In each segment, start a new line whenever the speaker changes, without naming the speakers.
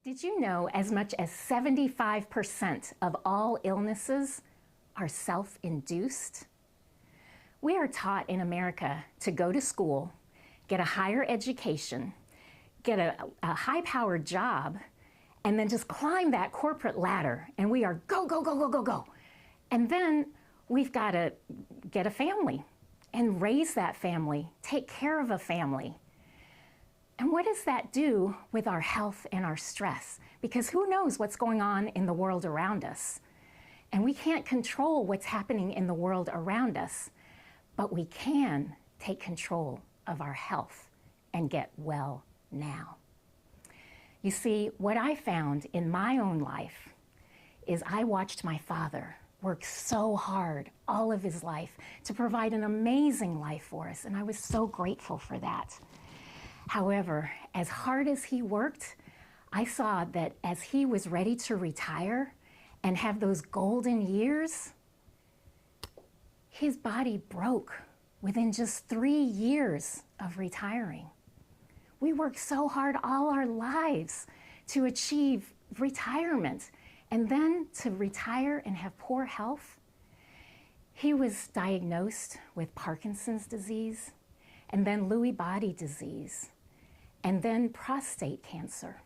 Did you know as much as 75% of all illnesses are self-induced? We are taught in America to go to school, get a higher education, get a high-powered job, and then just climb that corporate ladder, and we are go, go, go, go, go, go. And then we've got to get a family and raise that family, take care of a family. And what does that do with our health and our stress? Because who knows what's going on in the world around us? And we can't control what's happening in the world around us, but we can take control of our health and get well now. You see, what I found in my own life is I watched my father work so hard all of his life to provide an amazing life for us, and I was so grateful for that. However, as hard as he worked, I saw that as he was ready to retire and have those golden years, his body broke within just 3 years of retiring. We worked so hard all our lives to achieve retirement, and then to retire and have poor health. He was diagnosed with Parkinson's disease, and then Lewy body disease, and then prostate cancer.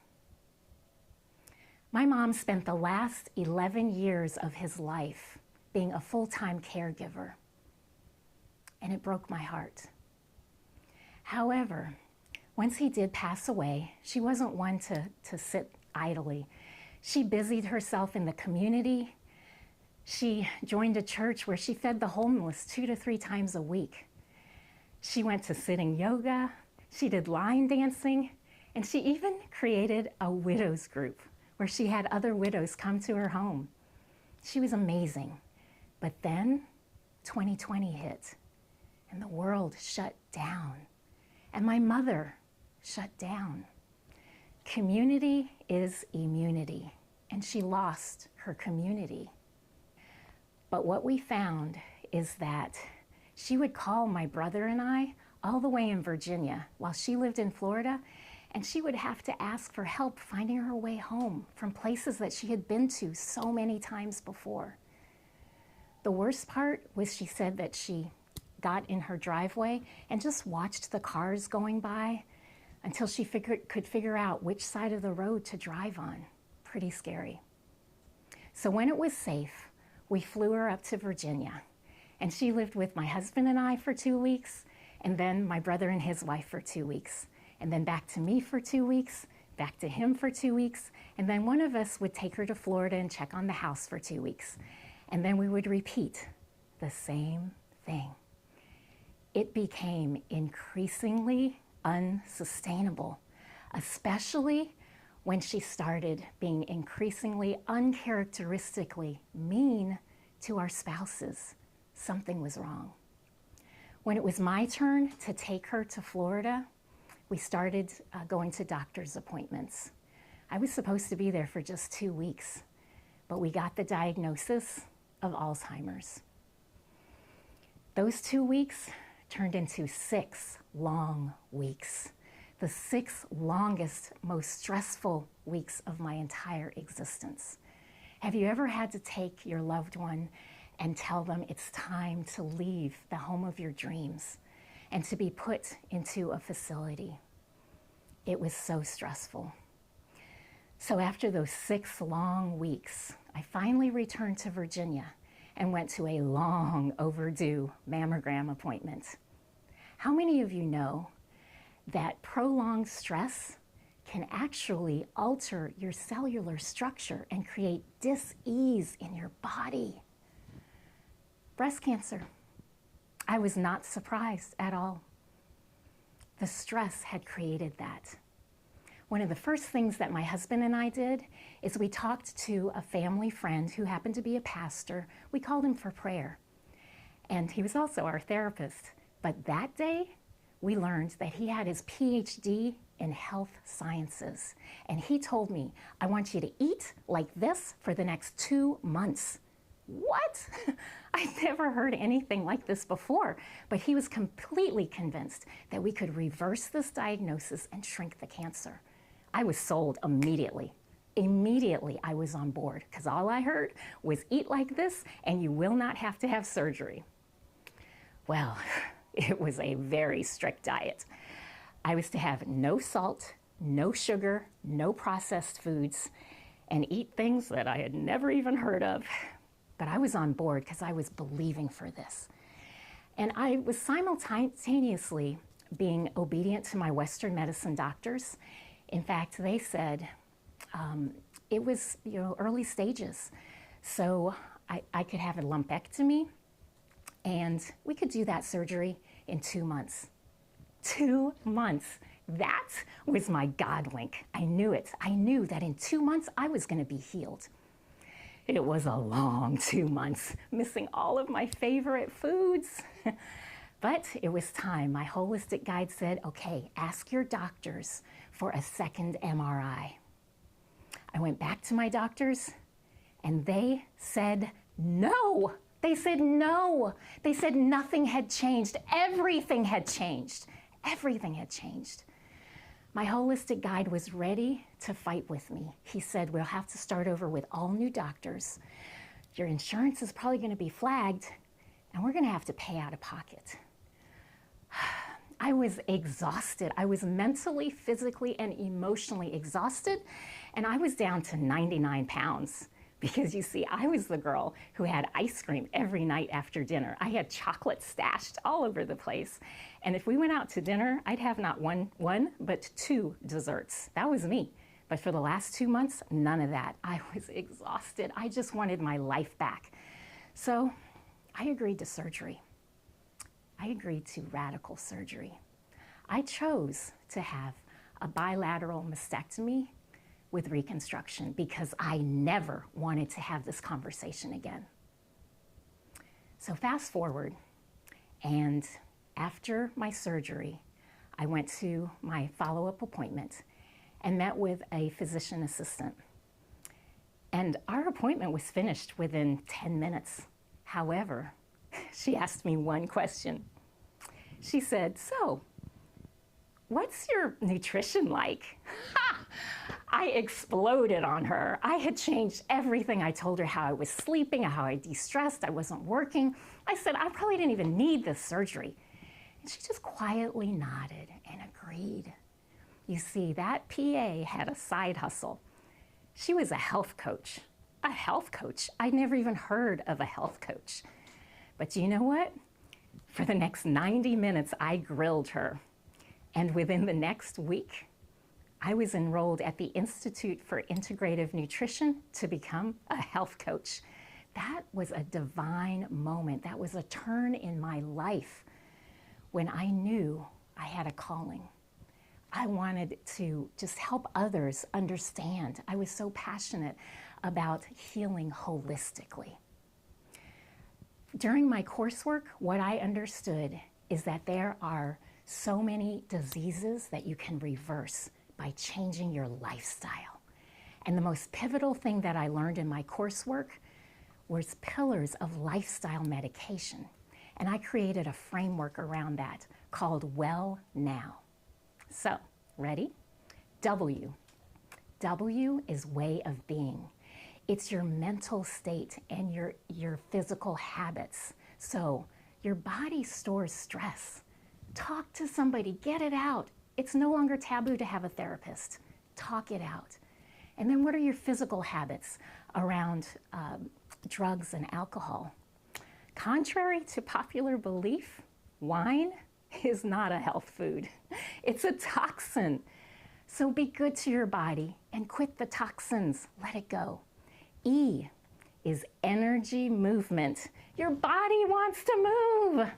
My mom spent the last 11 years of his life being a full-time caregiver, and it broke my heart. However, once he did pass away, she wasn't one to sit idly. She busied herself in the community. She joined a church where she fed the homeless 2 to 3 times a week. She went to sitting yoga. She did line dancing, and she even created a widows group where she had other widows come to her home. She was amazing. But then 2020 hit, and the world shut down, and my mother shut down. Community is immunity, and she lost her community. But what we found is that she would call my brother and I all the way in Virginia while she lived in Florida, and she would have to ask for help finding her way home from places that she had been to so many times before. The worst part was she said that she got in her driveway and just watched the cars going by until she could figure out which side of the road to drive on. Pretty scary. So when it was safe, we flew her up to Virginia, and she lived with my husband and I for 2 weeks, and then my brother and his wife for 2 weeks, and then back to me for 2 weeks, back to him for 2 weeks, and then one of us would take her to Florida and check on the house for 2 weeks, and then we would repeat the same thing. It became increasingly unsustainable, especially when she started being increasingly uncharacteristically mean to our spouses. Something was wrong. When it was my turn to take her to Florida, we started going to doctor's appointments. I was supposed to be there for just 2 weeks, but we got the diagnosis of Alzheimer's. Those 2 weeks turned into 6 long weeks, the 6 longest, most stressful weeks of my entire existence. Have you ever had to take your loved one and tell them it's time to leave the home of your dreams and to be put into a facility? It was so stressful. So after those 6 long weeks, I finally returned to Virginia and went to a long overdue mammogram appointment. How many of you know that prolonged stress can actually alter your cellular structure and create dis-ease in your body? Breast cancer. I was not surprised at all. The stress had created that. One of the first things that my husband and I did is we talked to a family friend who happened to be a pastor. We called him for prayer, and he was also our therapist. But that day, we learned that he had his PhD in health sciences, and he told me, I want you to eat like this for the next 2 months. What? I'd never heard anything like this before, but he was completely convinced that we could reverse this diagnosis and shrink the cancer. I was sold immediately. Immediately, I was on board because all I heard was eat like this and you will not have to have surgery. Well, it was a very strict diet. I was to have no salt, no sugar, no processed foods, and eat things that I had never even heard of. But I was on board because I was believing for this. And I was simultaneously being obedient to my Western medicine doctors. In fact, they said it was, early stages. So I could have a lumpectomy and we could do that surgery in 2 months. 2 months. That was my God wink. I knew it. I knew that in 2 months I was going to be healed. It was a long 2 months, missing all of my favorite foods. But it was time. My holistic guide said, okay, ask your doctors for a second MRI. I went back to my doctors and they said no. They said no. They said nothing had changed. Everything had changed. Everything had changed. My holistic guide was ready to fight with me. He said, we'll have to start over with all new doctors. Your insurance is probably going to be flagged, and we're going to have to pay out of pocket. I was exhausted. I was mentally, physically, and emotionally exhausted, and I was down to 99 pounds. Because you see, I was the girl who had ice cream every night after dinner. I had chocolate stashed all over the place. And if we went out to dinner, I'd have not one, but 2 desserts. That was me. But for the last 2 months, none of that. I was exhausted. I just wanted my life back. So I agreed to surgery. I agreed to radical surgery. I chose to have a bilateral mastectomy with reconstruction because I never wanted to have this conversation again. So fast forward, and after my surgery, I went to my follow-up appointment and met with a physician assistant. And our appointment was finished within 10 minutes. However, she asked me one question. She said, so, what's your nutrition like? Ha! I exploded on her. I had changed everything. I told her how I was sleeping, how I de-stressed, I wasn't working. I said, I probably didn't even need this surgery. And she just quietly nodded and agreed. You see, that PA had a side hustle. She was a health coach. A health coach? I'd never even heard of a health coach. But you know what? For the next 90 minutes, I grilled her. And within the next week, I was enrolled at the Institute for Integrative Nutrition to become a health coach. That was a divine moment. That was a turn in my life when I knew I had a calling. I wanted to just help others understand. I was so passionate about healing holistically. During my coursework, what I understood is that there are so many diseases that you can reverse by changing your lifestyle. And the most pivotal thing that I learned in my coursework was pillars of lifestyle medication. And I created a framework around that called W.E.L.L Now. So, ready? W. W is way of being. It's your mental state and your physical habits. So, your body stores stress. Talk to somebody, get it out. It's no longer taboo to have a therapist. Talk it out. And then what are your physical habits around drugs and alcohol? Contrary to popular belief, wine is not a health food. It's a toxin. So be good to your body and quit the toxins. Let it go. E is energy movement. Your body wants to move.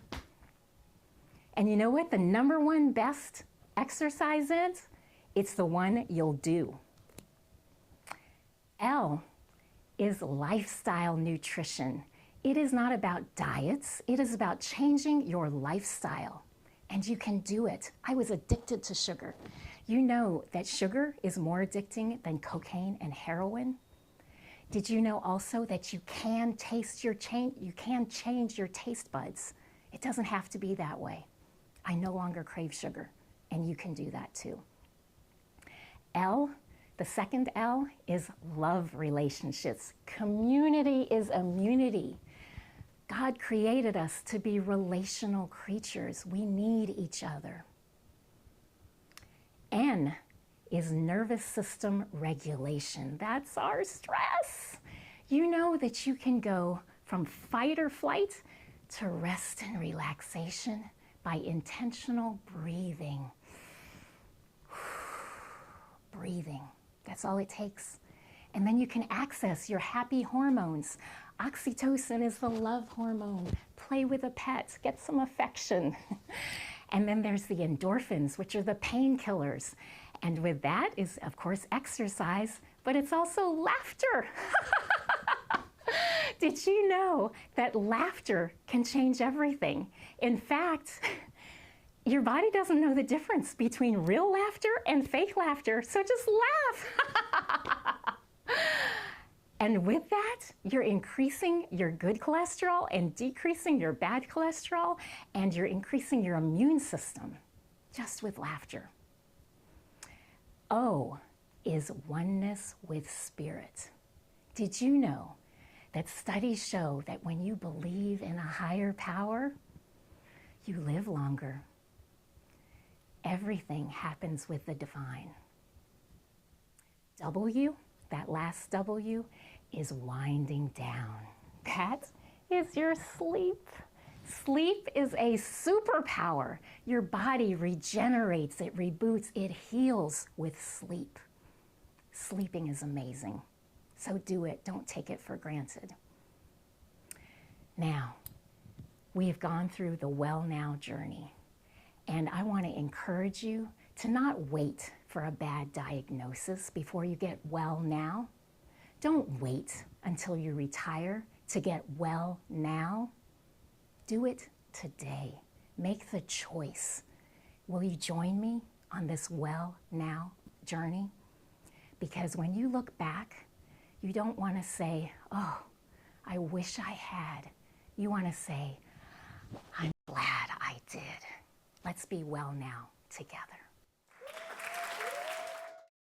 And you know what the #1 best exercise is? It's the one you'll do. L is lifestyle nutrition. It is not about diets. It is about changing your lifestyle. And you can do it. I was addicted to sugar. You know that sugar is more addicting than cocaine and heroin? Did you know also that you can change your taste buds? It doesn't have to be that way. I no longer crave sugar, and you can do that too. L, The second L is love relationships. Community is immunity. God created us to be relational creatures. We need each other. N is nervous system regulation. That's our stress. You know that you can go from fight or flight to rest and relaxation by intentional breathing. Breathing, that's all it takes. And then you can access your happy hormones. Oxytocin is the love hormone. Play with a pet, get some affection. And then there's the endorphins, which are the painkillers. And with that is, of course, exercise, but it's also laughter. Did you know that laughter can change everything? In fact, your body doesn't know the difference between real laughter and fake laughter, so just laugh. And with that, you're increasing your good cholesterol and decreasing your bad cholesterol, and you're increasing your immune system just with laughter. O is oneness with spirit. Did you know that studies show that when you believe in a higher power, you live longer? Everything happens with the divine. W, that last W, is winding down. That is your sleep. Sleep is a superpower. Your body regenerates, it reboots, it heals with sleep. Sleeping is amazing. So do it, don't take it for granted. Now, we've gone through the Well Now journey, and I want to encourage you to not wait for a bad diagnosis before you get well now. Don't wait until you retire to get well now. Do it today. Make the choice. Will you join me on this well now journey? Because when you look back, you don't want to say, oh, I wish I had. You want to say, I'm glad I did. Let's be well now together.